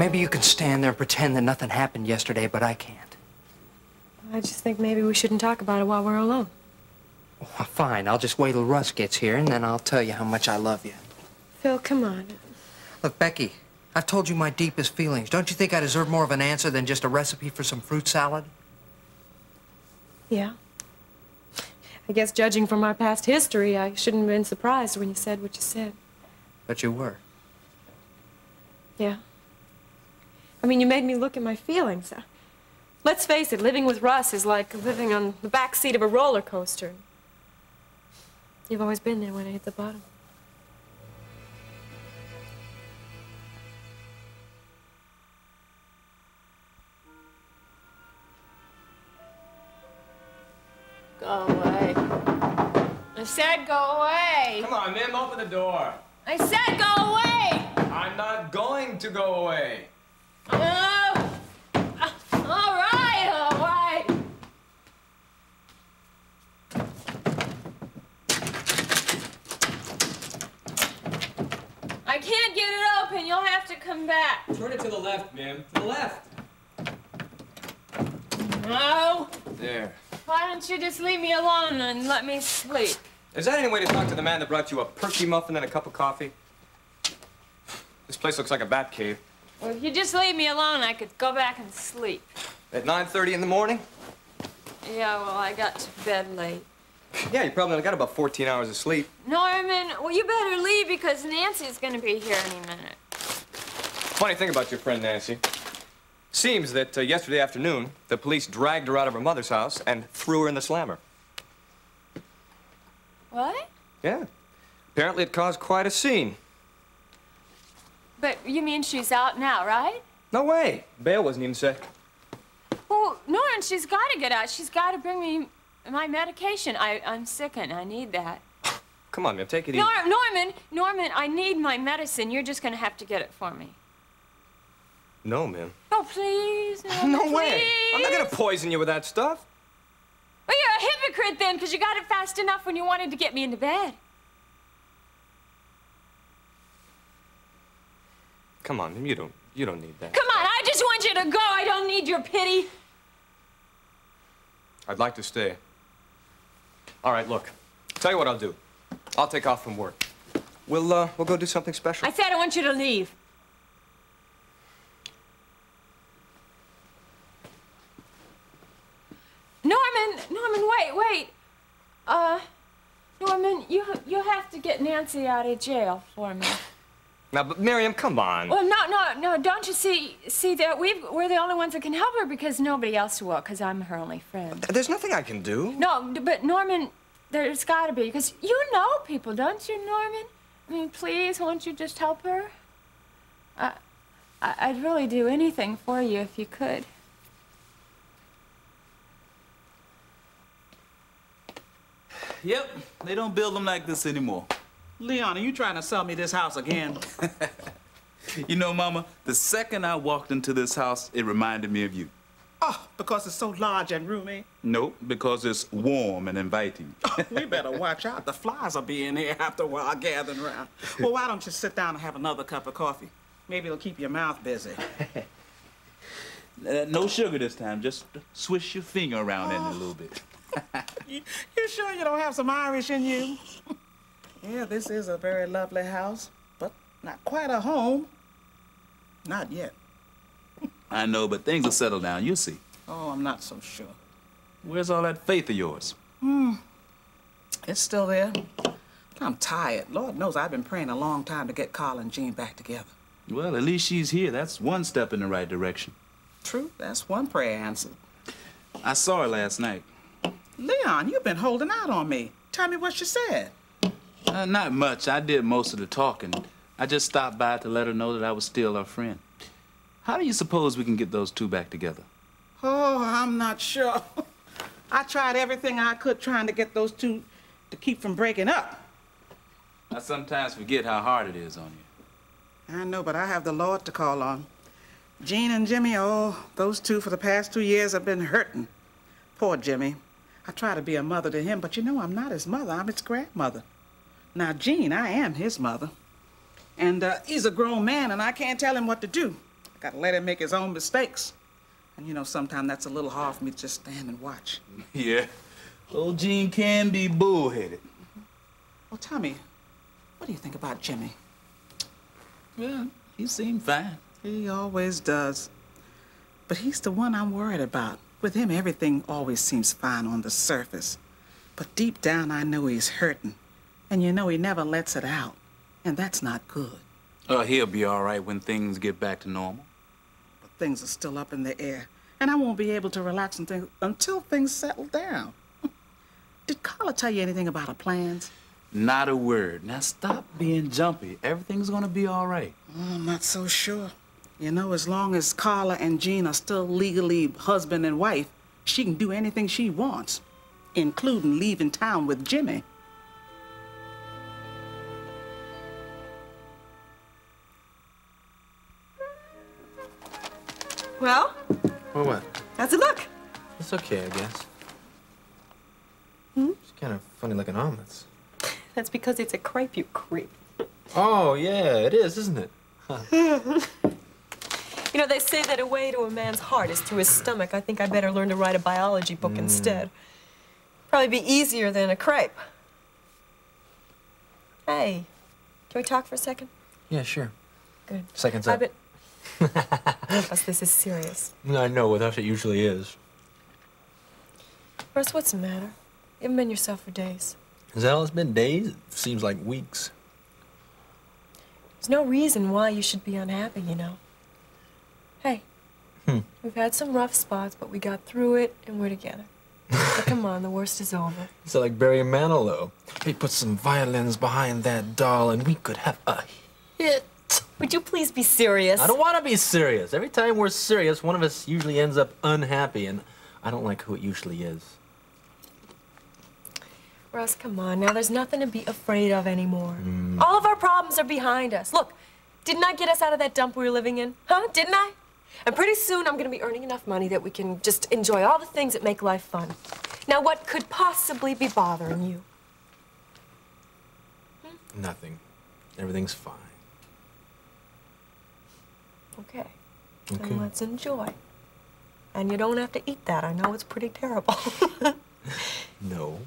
maybe you can stand there and pretend that nothing happened yesterday, but I can't. I just think maybe we shouldn't talk about it while we're alone. Well, fine, I'll just wait till Russ gets here, and then I'll tell you how much I love you. Phil, come on. Look, Becky, I've told you my deepest feelings. Don't you think I deserve more of an answer than just a recipe for some fruit salad? Yeah. I guess judging from our past history, I shouldn't have been surprised when you said what you said. But you were. Yeah. I mean, you made me look at my feelings. Let's face it, living with Russ is like living on the back seat of a roller coaster. You've always been there when I hit the bottom. Go away. I said go away. Come on, ma'am, open the door. I said go away. I'm not going to go away. Oh. All right, all right. I can't get it open. You'll have to come back. Turn it to the left, ma'am. To the left. No. There. Why don't you just leave me alone and let me sleep? Is that any way to talk to the man that brought you a perky muffin and a cup of coffee? This place looks like a bat cave. Well, if you just leave me alone, I could go back and sleep. At 9:30 in the morning? Yeah, well, I got to bed late. Yeah, you probably only got about 14 hours of sleep. Norman, well, you better leave because Nancy's gonna be here any minute. Funny thing about your friend Nancy. Seems that yesterday afternoon, the police dragged her out of her mother's house and threw her in the slammer. What? Yeah. Apparently it caused quite a scene. But you mean she's out now, right? No way. Bail wasn't even set. Well, Norman, she's got to get out. She's got to bring me my medication. I'm sick and I need that. Come on, ma'am, take it easy. Norman, I need my medicine. You're just going to have to get it for me. No, ma'am. Oh, please, Norman, No way. please. I'm not going to poison you with that stuff. Well, you're a hypocrite then, because you got it fast enough when you wanted to get me into bed. Come on, ma'am, you don't need that. Come on, I just want you to go. I don't need your pity. I'd like to stay. All right, look. Tell you what I'll do. I'll take off from work. We'll go do something special. I said I want you to leave. Norman, wait. Norman, you have to get Nancy out of jail for me. Now, but Miriam, come on. Well, no, don't you see that we're the only ones that can help her because nobody else will, because I'm her only friend. There's nothing I can do. No, but Norman, there's got to be, because you know people, don't you, Norman? I mean, please, won't you just help her? I'd really do anything for you if you could. Yep, they don't build them like this anymore. Leon, are you trying to sell me this house again? You know, Mama, the second I walked into this house, it reminded me of you. Oh, because it's so large and roomy? Nope, because it's warm and inviting. Oh, we better watch out. The flies will be in here after a while gathering around. Well, why don't you sit down and have another cup of coffee? Maybe it'll keep your mouth busy. No sugar this time. Just swish your finger around in it a little bit. You sure you don't have some Irish in you? Yeah, this is a very lovely house, but not quite a home. Not yet. I know, but things will settle down. You'll see. Oh, I'm not so sure. Where's all that faith of yours? It's still there. I'm tired. Lord knows I've been praying a long time to get Carl and Jean back together. Well, at least she's here. That's one step in the right direction. True, that's one prayer answered. I saw her last night. Leon, you've been holding out on me. Tell me what she said. Not much. I did most of the talking. I just stopped by to let her know that I was still her friend. How do you suppose we can get those two back together? Oh, I'm not sure. I tried everything I could trying to get those two to keep from breaking up. I sometimes forget how hard it is on you. I know, but I have the Lord to call on. Jean and Jimmy, oh, those two for the past 2 years have been hurting. Poor Jimmy. I try to be a mother to him, but you know I'm not his mother. I'm his grandmother. Now, Jean, I am his mother. And he's a grown man, and I can't tell him what to do. Gotta let him make his own mistakes. And you know, sometimes that's a little hard for me to just stand and watch. Yeah. Old Gene can be bullheaded. Well, tell me, what do you think about Jimmy? Well, he seemed fine. He always does. But he's the one I'm worried about. With him, everything always seems fine on the surface. But deep down, I know he's hurting. And you know he never lets it out. And that's not good. He'll be all right when things get back to normal. But things are still up in the air. And I won't be able to relax until things settle down. Did Carla tell you anything about her plans? Not a word. Now stop being jumpy. Everything's gonna be all right. Oh, I'm not so sure. You know, as long as Carla and Gene are still legally husband and wife, she can do anything she wants, including leaving town with Jimmy. Well, Well, what? how's it look? It's okay, I guess. It's kind of funny looking omelets. That's because it's a crepe, you creep. Oh, yeah, it is, isn't it? You know, they say that a way to a man's heart is through his stomach. I think I better learn to write a biology book instead. Probably be easier than a crepe. Hey, can we talk for a second? Yeah, sure. Good. Seconds I've up. been... Russ, this is serious. I know, with us it usually is. Russ, what's the matter? You haven't been yourself for days. Is that all it's been? Days? It seems like weeks. There's no reason why you should be unhappy, you know. Hey, we've had some rough spots, but we got through it, and we're together. So come on, the worst is over. It's like Barry Manilow. He put some violins behind that doll, and we could have a hit. Would you please be serious? I don't want to be serious. Every time we're serious, one of us usually ends up unhappy, and I don't like who it usually is. Russ, come on now. There's nothing to be afraid of anymore. All of our problems are behind us. Look, didn't I get us out of that dump we were living in? Huh? Didn't I? And pretty soon I'm going to be earning enough money that we can just enjoy all the things that make life fun. Now, what could possibly be bothering you? Nothing. Everything's fine. Okay. Okay. Then let's enjoy. And you don't have to eat that. I know it's pretty terrible. No.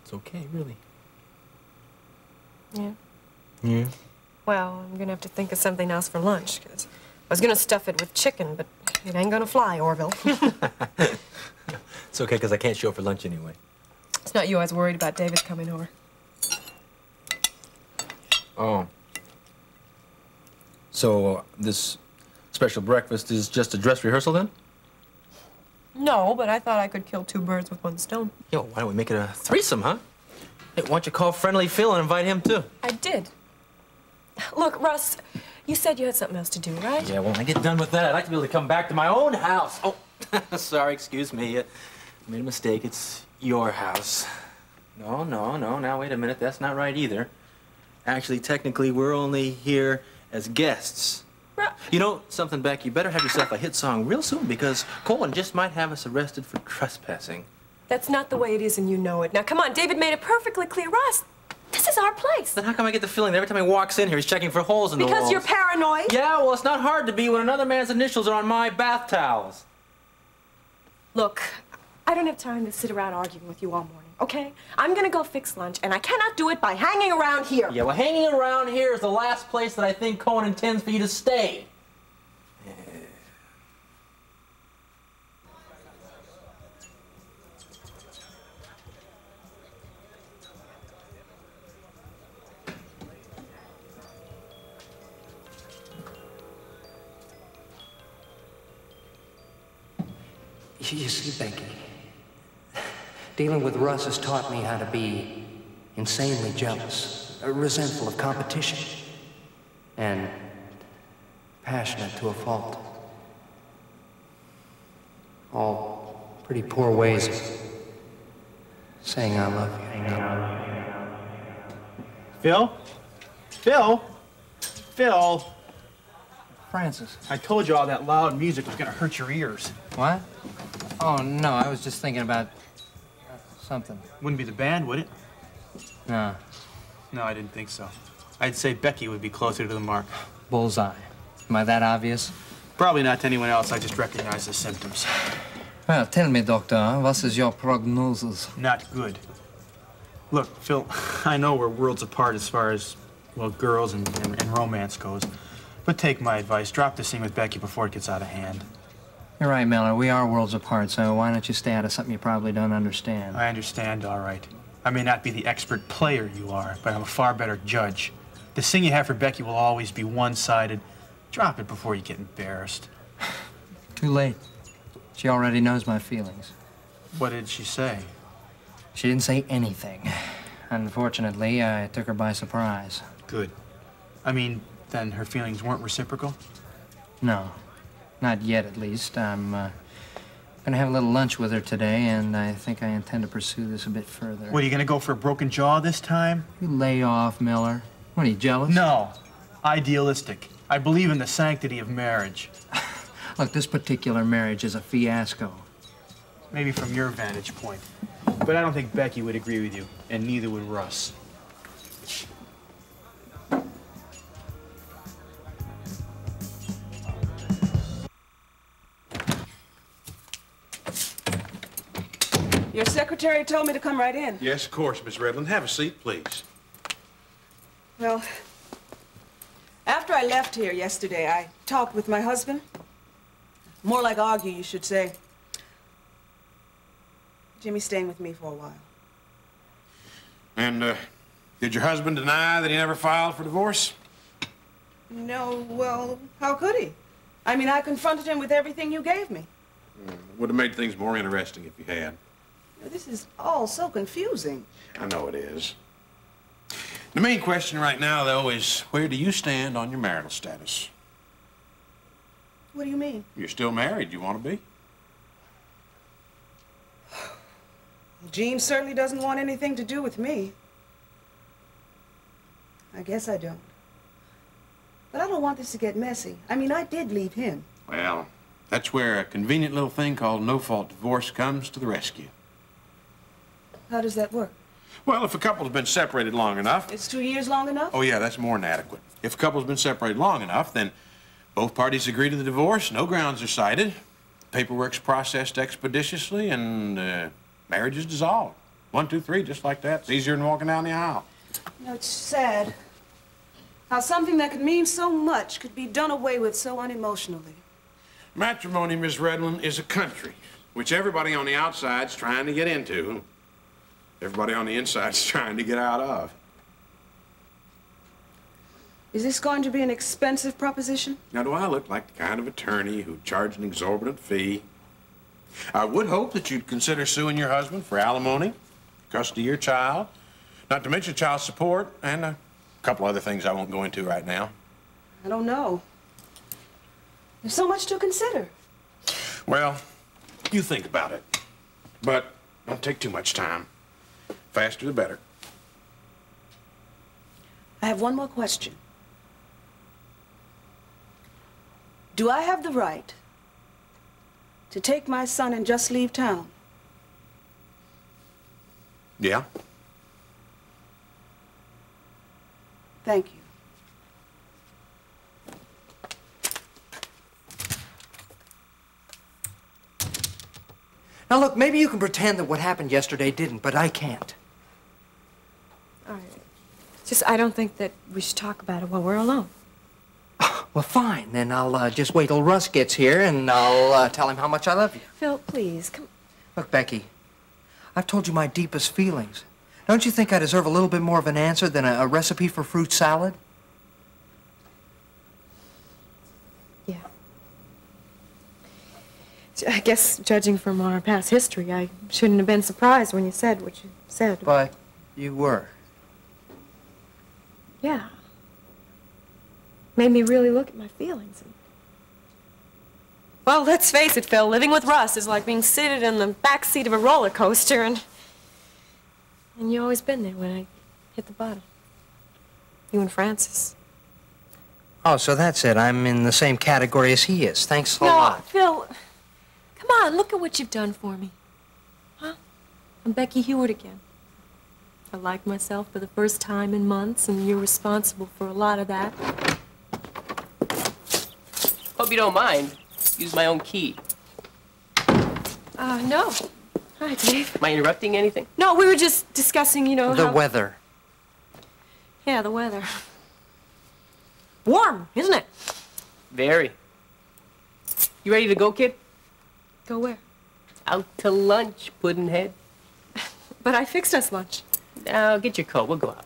It's okay, really. Yeah. Yeah. Well, I'm gonna have to think of something else for lunch, because I was gonna stuff it with chicken, but it ain't gonna fly, Orville. It's okay, because I can't show up for lunch anyway. It's not you I was worried about David coming over. Oh. So, this special breakfast is just a dress rehearsal, then? No, but I thought I could kill two birds with one stone. Yo, why don't we make it a threesome, huh? Hey, why don't you call Friendly Phil and invite him, too? I did. Look, Russ, you said you had something else to do, right? Yeah, well, when I get done with that, I'd like to be able to come back to my own house. Oh, sorry, excuse me. I made a mistake. It's your house. No, now, wait a minute. That's not right either. Actually, technically, we're only here as guests. You know something, Beck? You better have yourself a hit song real soon, because Colin just might have us arrested for trespassing. That's not the way it is, and you know it. Now, come on, David made it perfectly clear. Russ, this is our place. Then how come I get the feeling that every time he walks in here, he's checking for holes in the walls? Because you're paranoid? Yeah, well, it's not hard to be when another man's initials are on my bath towels. Look, I don't have time to sit around arguing with you all morning, okay? I'm gonna go fix lunch, and I cannot do it by hanging around here. Yeah, well, hanging around here is the last place that I think Cohen intends for you to stay. You see, Becky, dealing with Russ has taught me how to be insanely jealous, resentful of competition, and passionate to a fault. All pretty poor ways of saying I love you. Phil? Phil? Phil? Francis. I told you all that loud music was gonna hurt your ears. What? Oh, no, I was just thinking about something. Wouldn't be the band, would it? No. No, I didn't think so. I'd say Becky would be closer to the mark. Bullseye. Am I that obvious? Probably not to anyone else. I just recognize the symptoms. Well, tell me, doctor, what is your prognosis? Not good. Look, Phil, I know we're worlds apart as far as, well, girls and romance goes. But take my advice. Drop the scene with Becky before it gets out of hand. You're right, Miller. We are worlds apart, so why don't you stay out of something you probably don't understand? I understand, all right. I may not be the expert player you are, but I'm a far better judge. The thing you have for Becky will always be one-sided. Drop it before you get embarrassed. Too late. She already knows my feelings. What did she say? She didn't say anything. Unfortunately, I took her by surprise. Good. I mean, then her feelings weren't reciprocal? No. Not yet, at least. I'm gonna have a little lunch with her today, and I think I intend to pursue this a bit further. What, are you gonna go for a broken jaw this time? You lay off, Miller. What, are you jealous? No. Idealistic. I believe in the sanctity of marriage. Look, this particular marriage is a fiasco. Maybe from your vantage point. But I don't think Becky would agree with you, and neither would Russ. Your secretary told me to come right in. Yes, of course, Miss Redland. Have a seat, please. Well, after I left here yesterday, I talked with my husband. More like argue, you should say. Jimmy's staying with me for a while. And, did your husband deny that he never filed for divorce? No, well, how could he? I mean, I confronted him with everything you gave me. Would have made things more interesting if you had. This is all so confusing. I know it is. The main question right now, though, is where do you stand on your marital status? What do you mean? You're still married. You want to be? Jean certainly doesn't want anything to do with me. I guess I don't. But I don't want this to get messy. I mean, I did leave him. Well, that's where a convenient little thing called no-fault divorce comes to the rescue. How does that work? Well, if a couple's been separated long enough... It's 2 years long enough? Oh, yeah, that's more than adequate. If a couple's been separated long enough, then both parties agree to the divorce, no grounds are cited, paperwork's processed expeditiously, and marriage is dissolved. 1, 2, 3, just like that. It's easier than walking down the aisle. You know, it's sad how something that could mean so much could be done away with so unemotionally. Matrimony, Miss Redland, is a country which everybody on the outside's trying to get into. Everybody on the inside's trying to get out of. Is this going to be an expensive proposition? Now, do I look like the kind of attorney who'd charge an exorbitant fee? I would hope that you'd consider suing your husband for alimony, custody of your child, not to mention child support, and a couple other things I won't go into right now. I don't know. There's so much to consider. Well, you think about it. But don't take too much time. Faster the better. I have one more question. Do I have the right to take my son and just leave town? Yeah? Thank you. Now, look, maybe you can pretend that what happened yesterday didn't, but I can't. All right. Just, I don't think that we should talk about it while we're alone. Well, fine. Then I'll just wait till Russ gets here, and I'll tell him how much I love you. Phil, please, come. Look, Becky, I've told you my deepest feelings. Don't you think I deserve a little bit more of an answer than a recipe for fruit salad? Yeah. I guess, judging from our past history, I shouldn't have been surprised when you said what you said. But you were. Yeah. Made me really look at my feelings. Well, let's face it, Phil, living with Russ is like being seated in the back seat of a roller coaster, and you always been there when I hit the bottom. You and Francis. Oh, so that's it. I'm in the same category as he is. Thanks a No, lot. Phil, come on, look at what you've done for me. Huh? I'm Becky Hewitt again. I like myself for the first time in months, and you're responsible for a lot of that. Hope you don't mind. Use my own key. No. Hi, Dave. Am I interrupting anything? No, we were just discussing, you know, The weather. Yeah, the weather. Warm, isn't it? Very. You ready to go, kid? Go where? Out to lunch, Puddin'head. But I fixed us lunch. Now, get your coat. We'll go out.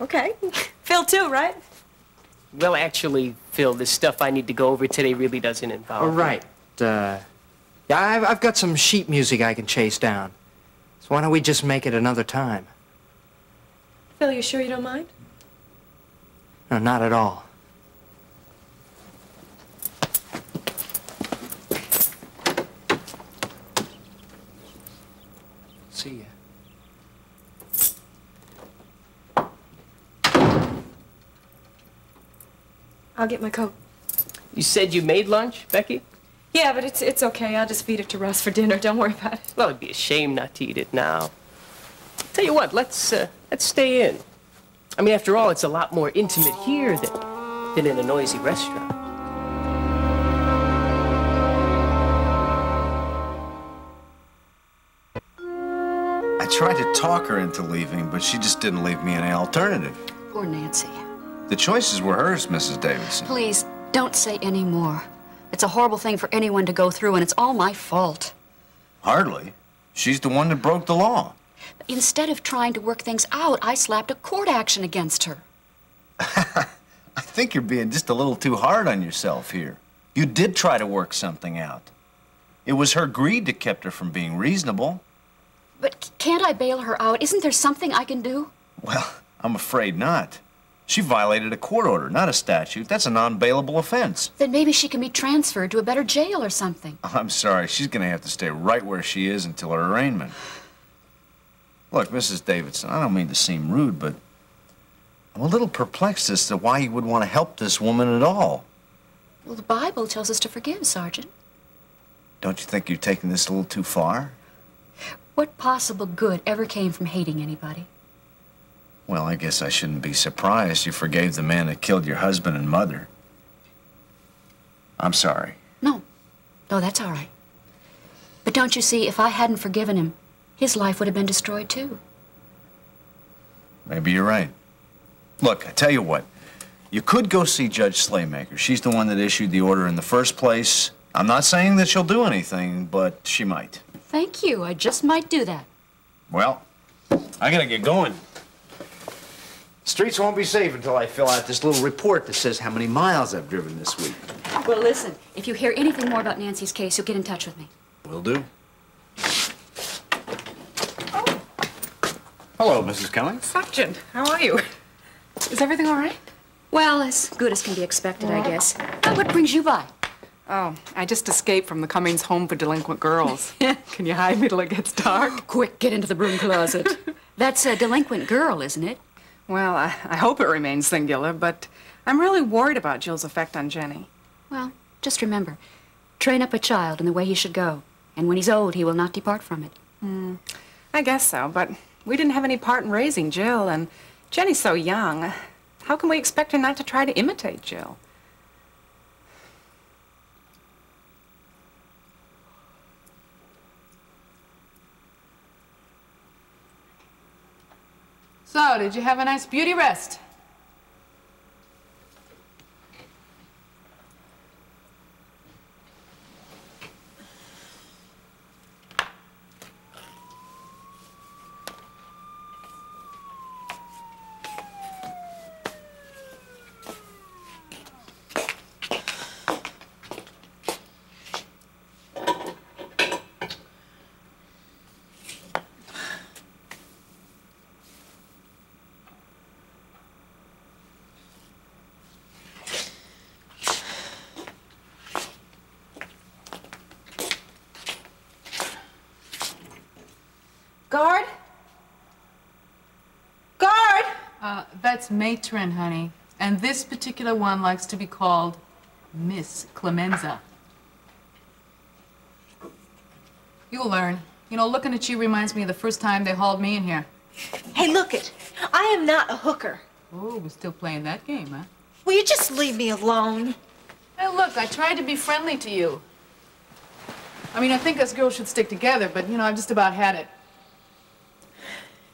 Okay. Phil, too, right? Well, actually, Phil, the stuff I need to go over today really doesn't involve... All right. Yeah, I've got some sheet music I can chase down. So why don't we just make it another time? Phil, you sure you don't mind? No, not at all. See ya. I'll get my coat. You said you made lunch, Becky? Yeah, but it's okay. I'll just feed it to Russ for dinner. Don't worry about it. Well, it'd be a shame not to eat it now. Tell you what, let's stay in. I mean, after all, it's a lot more intimate here than in a noisy restaurant. I tried to talk her into leaving, but she just didn't leave me any alternative. Poor Nancy. The choices were hers, Mrs. Davidson. Please, don't say any more. It's a horrible thing for anyone to go through, and it's all my fault. Hardly. She's the one that broke the law. Instead of trying to work things out, I slapped a court action against her. I think you're being just a little too hard on yourself here. You did try to work something out. It was her greed that kept her from being reasonable. But can't I bail her out? Isn't there something I can do? Well, I'm afraid not. She violated a court order, not a statute. That's a non-bailable offense. Then maybe she can be transferred to a better jail or something. I'm sorry. She's going to have to stay right where she is until her arraignment. Look, Mrs. Davidson, I don't mean to seem rude, but I'm a little perplexed as to why you would want to help this woman at all. Well, the Bible tells us to forgive, Sergeant. Don't you think you're taking this a little too far? What possible good ever came from hating anybody? Well, I guess I shouldn't be surprised you forgave the man that killed your husband and mother. I'm sorry. No, that's all right. But don't you see, if I hadn't forgiven him, his life would have been destroyed too. Maybe you're right. Look, I tell you what. You could go see Judge Slaymaker. She's the one that issued the order in the first place. I'm not saying that she'll do anything, but she might. Thank you. I just might do that. Well, I gotta get going. Streets won't be safe until I fill out this little report that says how many miles I've driven this week. Well, listen, if you hear anything more about Nancy's case, you'll get in touch with me. Will do. Hello, Mrs. Cummings. Sergeant, how are you? Is everything all right? Well, as good as can be expected, I guess. What brings you by? Oh, I just escaped from the Cummings Home for Delinquent Girls. Can you hide me till it gets dark? Quick, get into the broom closet. That's a delinquent girl, isn't it? Well, I hope it remains singular, but I'm really worried about Jill's effect on Jenny. Well, just remember, train up a child in the way he should go, and when he's old, he will not depart from it. I guess so, but we didn't have any part in raising Jill, and Jenny's so young. How can we expect her not to try to imitate Jill? So, did you have a nice beauty rest? Guard? Guard! That's matron, honey. And this particular one likes to be called Miss Clemenza. You'll learn. You know, looking at you reminds me of the first time they hauled me in here. Hey, look it. I am not a hooker. Oh, we're still playing that game, huh? Will you just leave me alone? Hey, look, I tried to be friendly to you. I mean, I think us girls should stick together, but, you know, I've just about had it.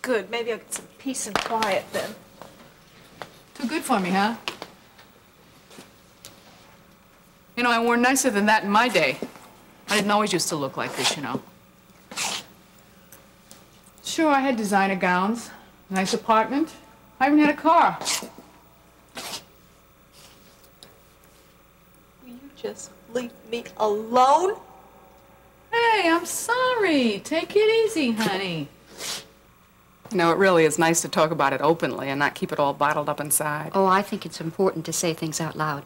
Good. Maybe I'll get some peace and quiet then. Too good for me, huh? You know, I wore nicer than that in my day. I didn't always used to look like this, you know. Sure, I had designer gowns, nice apartment. I even had a car. Will you just leave me alone? Hey, I'm sorry. Take it easy, honey. You know, it really is nice to talk about it openly and not keep it all bottled up inside. Oh, I think it's important to say things out loud.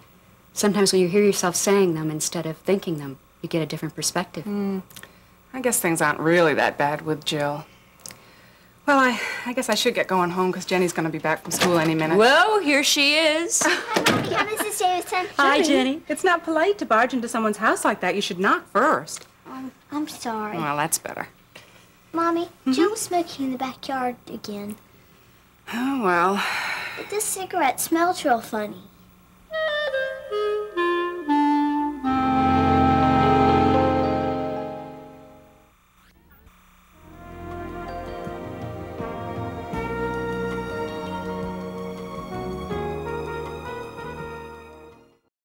Sometimes when you hear yourself saying them instead of thinking them, you get a different perspective. I guess things aren't really that bad with Jill. Well, I guess I should get going home because Jenny's going to be back from school any minute. Well, here she is. Hi, Mrs. Davidson. Hi, Jenny. It's not polite to barge into someone's house like that. You should knock first. I'm sorry. Well, that's better. Mommy, Jill was smoking in the backyard again. Oh, well. But this cigarette smells real funny.